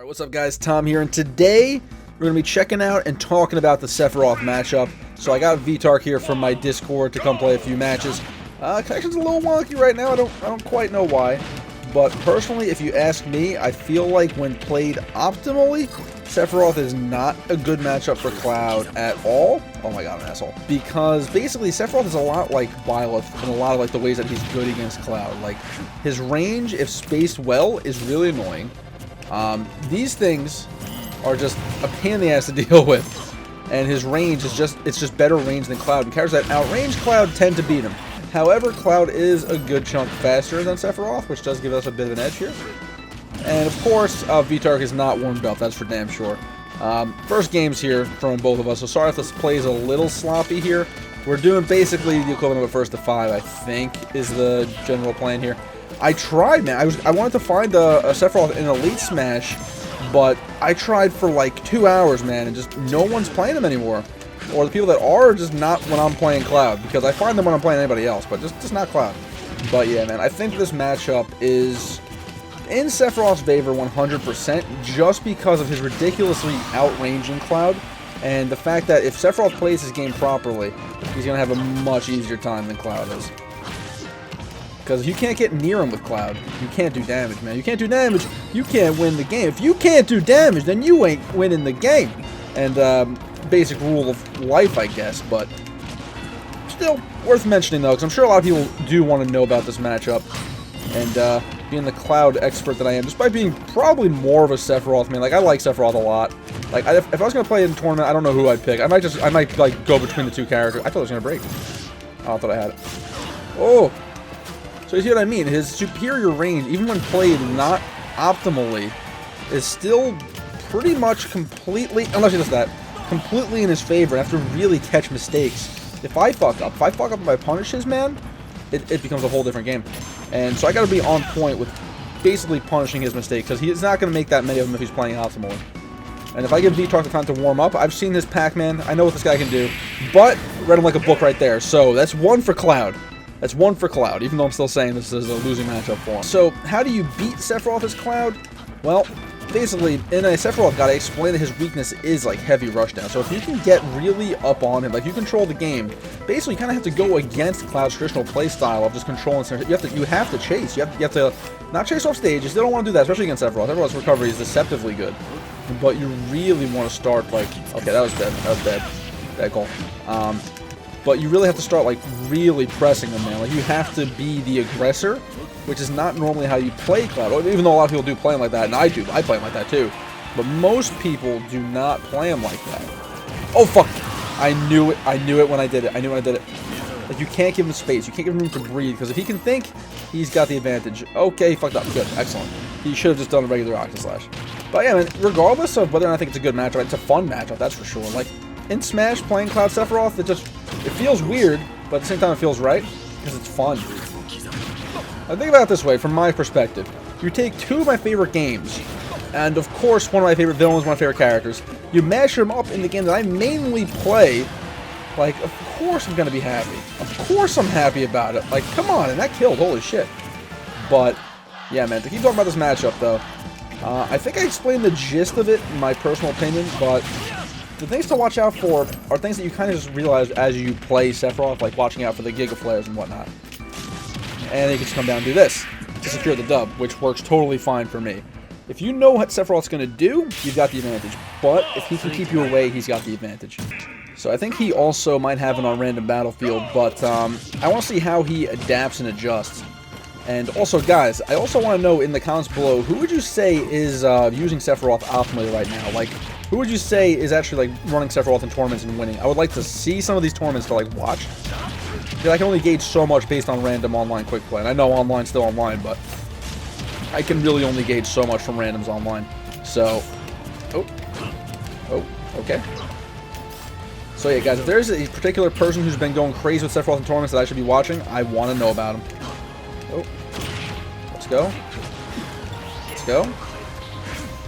Alright, what's up guys, Tom here, and today we're going to be checking out and talking about the Sephiroth matchup. So I got Vitark here from my Discord to come play a few matches. Connection's a little wonky right now, I don't quite know why. But personally, if you ask me, I feel like when played optimally, Sephiroth is not a good matchup for Cloud at all. Oh my god, I'm an asshole. Because basically, Sephiroth is a lot like Byleth in a lot of like the ways that he's good against Cloud. Like, his range, if spaced well, is really annoying. These things are just a pain in the ass to deal with. And his range is just better range than Cloud. And characters that outrange Cloud tend to beat him. However, Cloud is a good chunk faster than Sephiroth, which does give us a bit of an edge here. And of course, Vitark is not warmed up, that's for damn sure. First games here from both of us, so sorry if this play is a little sloppy here. We're doing basically the equivalent of a first to 5, I think, is the general plan here. I tried, man. I wanted to find a Sephiroth in Elite Smash, but I tried for like 2 hours, man, and just no one's playing him anymore. Or the people that are just not when I'm playing Cloud, because I find them when I'm playing anybody else, but just not Cloud. But yeah, man, I think this matchup is in Sephiroth's favor 100%, just because of his ridiculously outranging Cloud, and the fact that if Sephiroth plays his game properly, he's going to have a much easier time than Cloud is. Because if you can't get near him with Cloud, you can't do damage, man. You can't do damage, you can't win the game. If you can't do damage, then you ain't winning the game. And, basic rule of life, I guess, but still worth mentioning, though, because I'm sure a lot of people do want to know about this matchup. And, being the Cloud expert that I am, despite being probably more of a Sephiroth man, like, I like Sephiroth a lot. Like, if I was going to play in a tournament, I don't know who I'd pick. I might, like, go between the two characters. I thought it was going to break. Oh, I thought I had it. Oh! So you see what I mean? His superior range, even when played not optimally, is still pretty much completely, unless he does that, completely in his favor. I have to really catch mistakes. If I fuck up and I punish his man, it becomes a whole different game. And so I gotta be on point with basically punishing his mistakes, because he's not gonna make that many of them if he's playing optimally. And if I give Vitark the time to warm up, I've seen this Pac-Man, I know what this guy can do, but read him like a book right there. So that's one for Cloud. That's one for Cloud, even though I'm still saying this is a losing matchup for him. So how do you beat Sephiroth as Cloud? Well, basically, in a Sephiroth guide, I explained that his weakness is, like, heavy rushdown. So if you can get really up on him, like, you control the game, basically, you kind of have to go against Cloud's traditional playstyle of just controlling. You have to chase. You have to not chase off stage. You still don't want to do that, especially against Sephiroth. Sephiroth's recovery is deceptively good. But you really want to start, like... Okay, that was dead. That was dead. Bad call. But you really have to start, like, really pressing him, man. Like, you have to be the aggressor, which is not normally how you play Cloud, even though a lot of people do play him like that, and I do. I play him like that, too. But most people do not play him like that. Oh, fuck! I knew it. I knew it when I did it. I knew when I did it. Like, you can't give him space. You can't give him room to breathe, because if he can think, he's got the advantage. Okay, he fucked up. Good. Excellent. He should have just done a regular Octaslash. But, yeah, man, regardless of whether or not I think it's a good matchup, it's a fun matchup, that's for sure. Like, in Smash, playing Cloud Sephiroth, it feels weird, but at the same time it feels right, because it's fun. Now think about it this way, from my perspective. You take two of my favorite games, and of course one of my favorite villains, one of my favorite characters, you mash them up in the game that I mainly play, like, of course I'm going to be happy. Of course I'm happy about it. Like, come on, and that killed, holy shit. But, yeah, man, to keep talking about this matchup, though, I think I explained the gist of it, in my personal opinion, but the things to watch out for are things that you kind of just realize as you play Sephiroth, like watching out for the Giga Flares and whatnot. And you can just come down and do this to secure the dub, which works totally fine for me. If you know what Sephiroth's going to do, you've got the advantage. But if he can keep you away, he's got the advantage. So I think he also might have it on random battlefield, but I want to see how he adapts and adjusts. And also, guys, I also want to know in the comments below, who would you say is using Sephiroth optimally right now? Like, who would you say is actually, like, running Sephiroth in tournaments and winning? I would like to see some of these tournaments to, like, watch. Because I can only gauge so much based on random online quick play. And I know online's still online, but I can really only gauge so much from randoms online. So, okay. So yeah, guys, if there's a particular person who's been going crazy with Sephiroth in tournaments that I should be watching, I want to know about him. Oh, let's go. Let's go.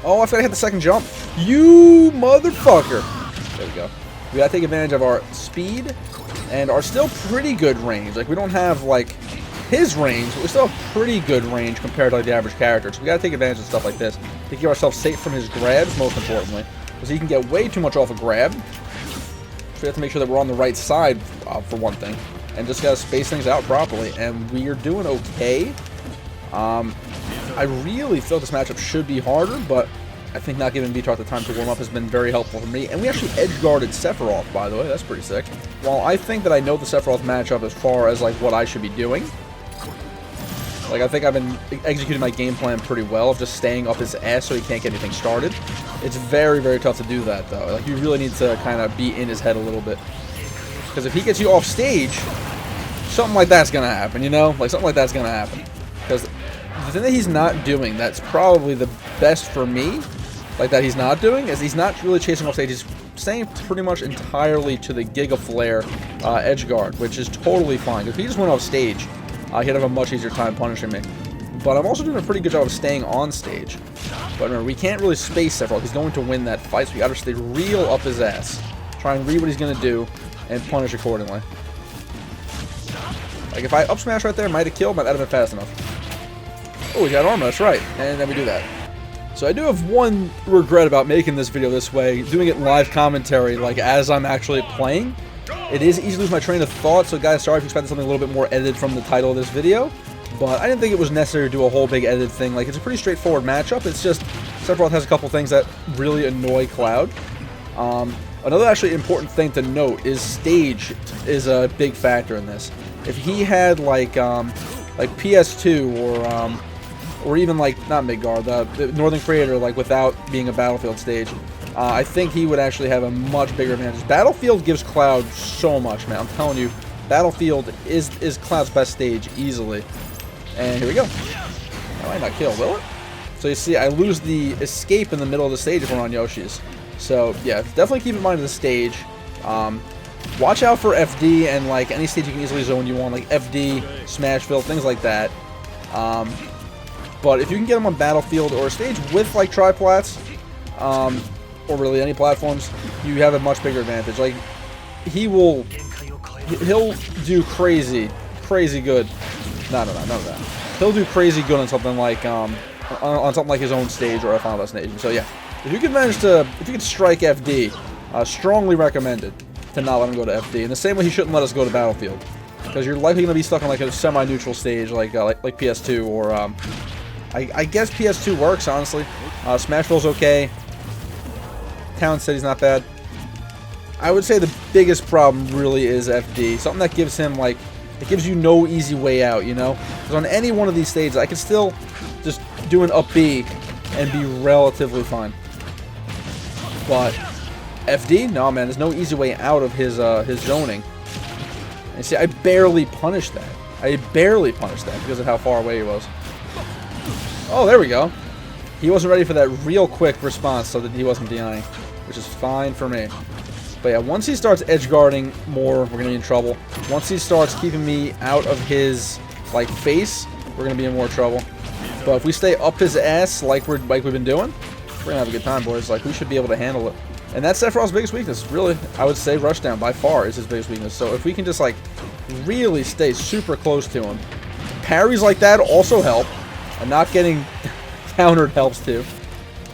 Oh, I forgot to hit the second jump. You motherfucker. There we go. We gotta take advantage of our speed and our still pretty good range. Like, we don't have, like, his range, we still have pretty good range compared to like the average character. So we gotta take advantage of stuff like this to keep ourselves safe from his grabs, most importantly, because he can get way too much off a grab. So we have to make sure that we're on the right side for one thing, and just gotta space things out properly. And we are doing okay. I really feel this matchup should be harder, but I think not giving Vitar the time to warm up has been very helpful for me. And we actually edge-guarded Sephiroth, by the way. That's pretty sick. While I think that I know the Sephiroth matchup as far as, like, what I should be doing, like, I think I've been executing my game plan pretty well of just staying up his ass so he can't get anything started. It's very, very tough to do that, though. Like, you really need to kind of be in his head a little bit. Because if he gets you off stage, something like that's going to happen, you know? Like, something like that's going to happen. Because the thing that he's not doing that's probably the best for me, like that he's not doing, is he's not really chasing off stage. He's staying pretty much entirely to the Giga Flare edge guard, which is totally fine. If he just went off stage, he'd have a much easier time punishing me. But I'm also doing a pretty good job of staying on stage. But remember, we can't really space Sephiroth. He's going to win that fight, so we gotta stay real up his ass. Try and read what he's gonna do, and punish accordingly. Like, if I up smash right there, might have killed, but that would have been fast enough. Oh, he got armor, that's right. And then we do that. So I do have one regret about making this video this way, doing it in live commentary, like as I'm actually playing. It is easy to lose my train of thought, so guys, sorry if you expected something a little bit more edited from the title of this video. But I didn't think it was necessary to do a whole big edited thing. Like, it's a pretty straightforward matchup. It's just, Sephiroth has a couple things that really annoy Cloud. Another actually important thing to note is stage is a big factor in this. If he had like PS2 or even like, not Midgard, the Northern Creator, like without being a Battlefield stage, I think he would actually have a much bigger advantage. Battlefield gives Cloud so much, man. I'm telling you, Battlefield is Cloud's best stage, easily. And here we go. That might not kill, will it? So you see, I lose the escape in the middle of the stage if we're on Yoshi's. So, yeah, definitely keep in mind the stage. Watch out for FD and, like, any stage you can easily zone you on, like FD, Smashville, things like that. But if you can get him on Battlefield or a stage with, like, triplats, or really any platforms, you have a much bigger advantage. Like, he'll do crazy good. No, none of that. He'll do crazy good on something like, on something like his own stage or a Final Destination. So, yeah. If you can strike FD, strongly recommended to not let him go to FD. In the same way he shouldn't let us go to Battlefield. Because you're likely going to be stuck on like a semi-neutral stage like PS2 or, I guess PS2 works, honestly. Smashville's okay. Town City's not bad. I would say the biggest problem really is FD. Something that gives him, like, it gives you no easy way out, you know? Because on any one of these stages, I can still just do an up B and be relatively fine. But FD? No, man, there's no easy way out of his zoning. And see, I barely punished that. I barely punished that because of how far away he was. Oh, there we go. He wasn't ready for that real quick response, so that he wasn't DIing, which is fine for me. But yeah, once he starts edge guarding more, we're gonna be in trouble. Once he starts keeping me out of his like face, we're gonna be in more trouble. But if we stay up his ass like we've been doing, we're gonna have a good time, boys. Like, we should be able to handle it. And that's Sephiroth's biggest weakness. Really, I would say rushdown by far is his biggest weakness. So if we can just like really stay super close to him, parries like that also help, and not getting countered helps too.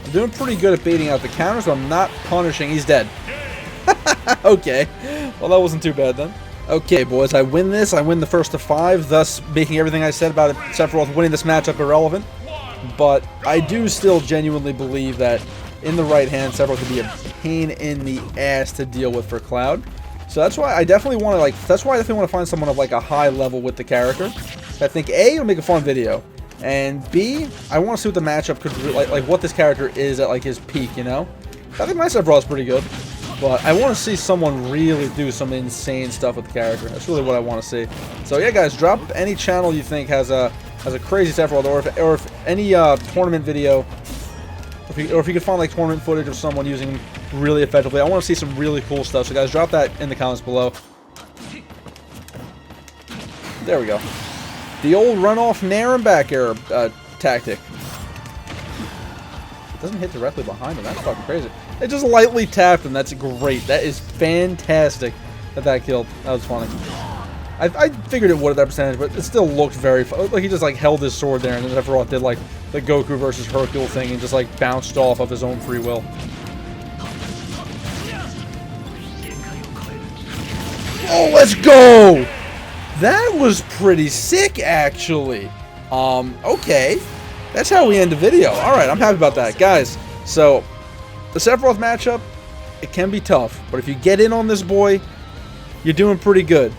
I'm doing pretty good at baiting out the counters, but I'm not punishing. He's dead. Okay, well that wasn't too bad then. Okay, boys, I win this. I win the first of 5, thus making everything I said about Sephiroth winning this matchup irrelevant. But I do still genuinely believe that in the right hand, Sephiroth could be a pain in the ass to deal with for Cloud. So that's why I definitely want to find someone of like a high level with the character. I think A, it'll make a fun video, and B, I want to see what the matchup could like what this character is at like his peak, you know? I think my Sephiroth's pretty good. But I want to see someone really do some insane stuff with the character. That's really what I want to see. So yeah, guys, drop any channel you think has a crazy Sephiroth, or if any tournament video, or if you could find like tournament footage of someone using him really effectively. I want to see some really cool stuff. So guys, drop that in the comments below. There we go. The old run-off nair and back air tactic. It doesn't hit directly behind him. That's fucking crazy. It just lightly tapped him. That's great. That is fantastic that killed. That was funny. I figured it would at that percentage, but it still looked very like he just like held his sword there, and then Sephiroth did like the Goku versus Hercule thing and just like bounced off of his own free will. Oh, let's go! That was pretty sick, actually. Okay. That's how we end the video. Alright, I'm happy about that. Guys, so, the Sephiroth matchup, it can be tough. But if you get in on this boy, you're doing pretty good.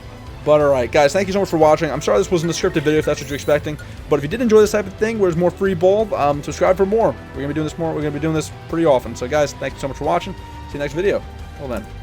But alright, guys, thank you so much for watching. I'm sorry this wasn't a scripted video if that's what you're expecting. But if you did enjoy this type of thing where there's more free ball, subscribe for more. We're going to be doing this more. We're going to be doing this pretty often. So, guys, thank you so much for watching. See you next video. Well then.